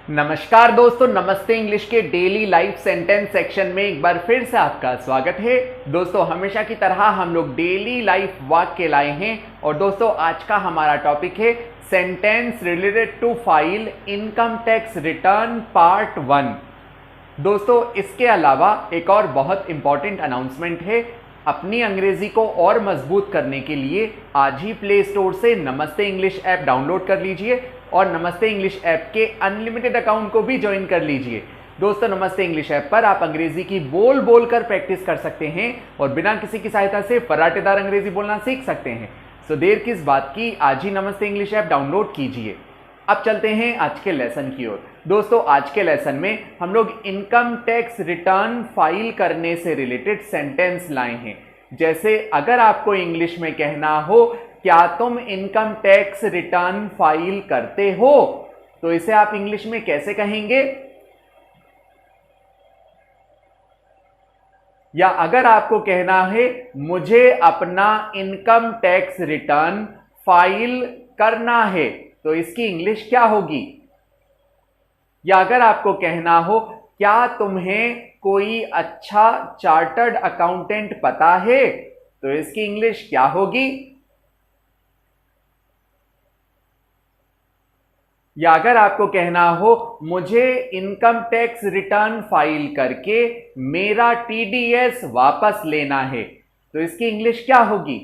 नमस्कार दोस्तों, नमस्ते इंग्लिश के डेली लाइफ सेंटेंस सेक्शन में एक बार फिर से आपका स्वागत है। दोस्तों हमेशा की तरह हम लोग डेली लाइफ वाक्य लाए हैं और दोस्तों आज का हमारा टॉपिक है sentence related to file income tax return part 1। दोस्तों इसके अलावा एक और बहुत इंपॉर्टेंट अनाउंसमेंट है। अपनी अंग्रेजी को और मजबूत करने के लिए आज ही प्ले स्टोर से नमस्ते इंग्लिश ऐप डाउनलोड कर लीजिए और नमस्ते इंग्लिश ऐप के अनलिमिटेड अकाउंट को भी ज्वाइन कर लीजिए। दोस्तों नमस्ते इंग्लिश ऐप पर आप अंग्रेजी की बोल बोल कर प्रैक्टिस कर सकते हैं और बिना किसी की सहायता से फर्राटेदार अंग्रेजी बोलना सीख सकते हैं। सो देर किस बात की, आज ही नमस्ते इंग्लिश ऐप डाउनलोड कीजिए। अब चलते हैं आज के लेसन की ओर। दोस्तों आज के लेसन में हम लोग इनकम टैक्स रिटर्न फाइल करने से रिलेटेड सेंटेंस लाए हैं। जैसे अगर आपको इंग्लिश में कहना हो क्या तुम इनकम टैक्स रिटर्न फाइल करते हो, तो इसे आप इंग्लिश में कैसे कहेंगे? या अगर आपको कहना है मुझे अपना इनकम टैक्स रिटर्न फाइल करना है, तो इसकी इंग्लिश क्या होगी? या अगर आपको कहना हो क्या तुम्हें कोई अच्छा चार्टर्ड अकाउंटेंट पता है, तो इसकी इंग्लिश क्या होगी? या अगर आपको कहना हो मुझे इनकम टैक्स रिटर्न फाइल करके मेरा टीडीएस वापस लेना है, तो इसकी इंग्लिश क्या होगी?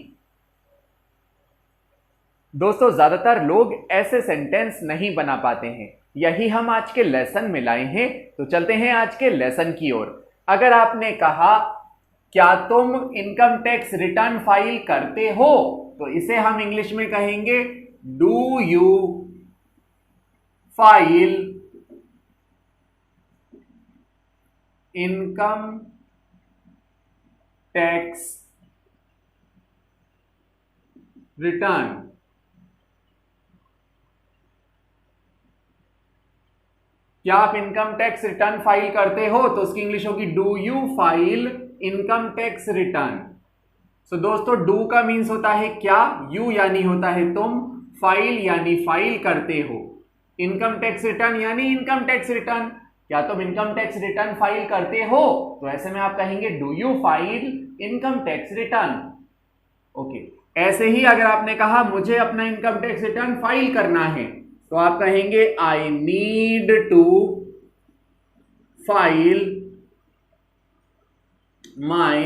दोस्तों ज्यादातर लोग ऐसे सेंटेंस नहीं बना पाते हैं, यही हम आज के लेसन में लाए हैं। तो चलते हैं आज के लेसन की ओर। अगर आपने कहा क्या तुम इनकम टैक्स रिटर्न फाइल करते हो, तो इसे हम इंग्लिश में कहेंगे do you file income tax return. क्या आप इनकम टैक्स रिटर्न फाइल करते हो, तो उसकी इंग्लिश होगी do you file income tax return. So दोस्तों डू का मीन्स होता है क्या, यू यानी होता है तुम, फाइल यानी फाइल करते हो, इनकम टैक्स रिटर्न यानी इनकम टैक्स रिटर्न। क्या तुम इनकम टैक्स रिटर्न फाइल करते हो, तो ऐसे में आप कहेंगे do you file income tax return. Okay, ऐसे ही अगर आपने कहा मुझे अपना इनकम टैक्स रिटर्न फाइल करना है, तो आप कहेंगे I need to file my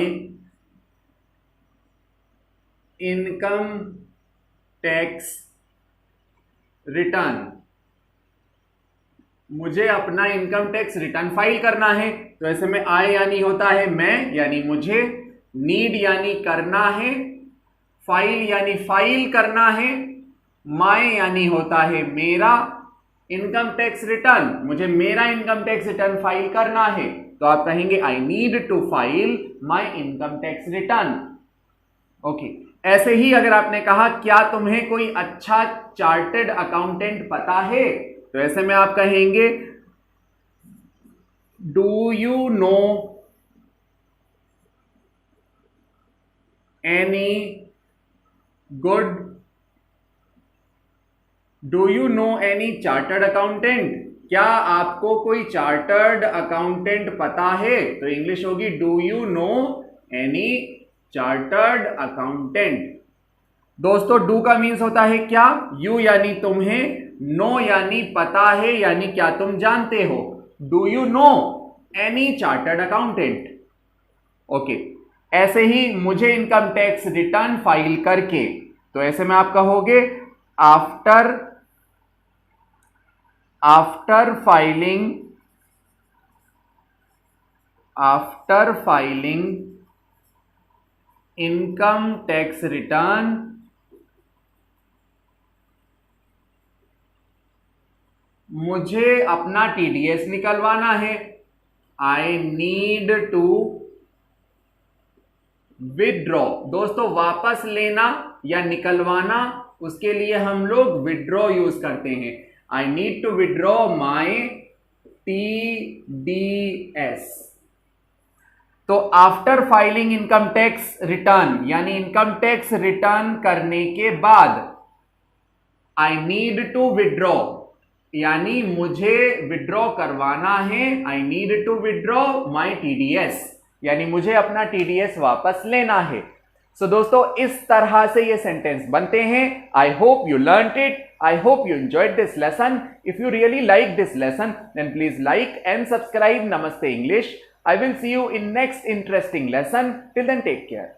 income tax return. मुझे अपना इनकम टैक्स रिटर्न फाइल करना है, तो ऐसे में आई यानी होता है मैं यानी मुझे, नीड यानी करना है, फाइल यानी फाइल करना है, माय यानी होता है मेरा, इनकम टैक्स रिटर्न मुझे मेरा इनकम टैक्स रिटर्न फाइल करना है, तो आप कहेंगे I need to file my income tax return. Okay, ऐसे ही अगर आपने कहा क्या तुम्हें कोई अच्छा चार्टर्ड अकाउंटेंट पता है, तो ऐसे में आप कहेंगे do you know any good, do you know any chartered accountant? क्या आपको कोई चार्टर्ड अकाउंटेंट पता है, तो इंग्लिश होगी do you know any chartered accountant. दोस्तों डू का मीन्स होता है क्या, यू यानी तुम्हें, नो यानी पता है यानी क्या तुम जानते हो, do you know any chartered accountant. Okay, ऐसे ही मुझे इनकम टैक्स रिटर्न फाइल करके, तो ऐसे में आप कहोगे after filing income tax return मुझे अपना टीडीएस निकलवाना है, आई नीड टू विड्रॉ। दोस्तों वापस लेना या निकलवाना, उसके लिए हम लोग विड्रॉ यूज करते हैं। I need to withdraw my TDS. तो after filing income tax return यानी इनकम टैक्स रिटर्न करने के बाद आई नीड टू विड्रॉ यानी मुझे विड्रॉ करवाना है, I need to withdraw my TDS, यानी मुझे अपना TDS वापस लेना है। सो दोस्तों इस तरह से ये सेंटेंस बनते हैं। I hope you learned it, I hope you enjoyed this lesson. If you really like this lesson, then please like and subscribe Namaste English. I will see you in next interesting lesson. Till then, take care.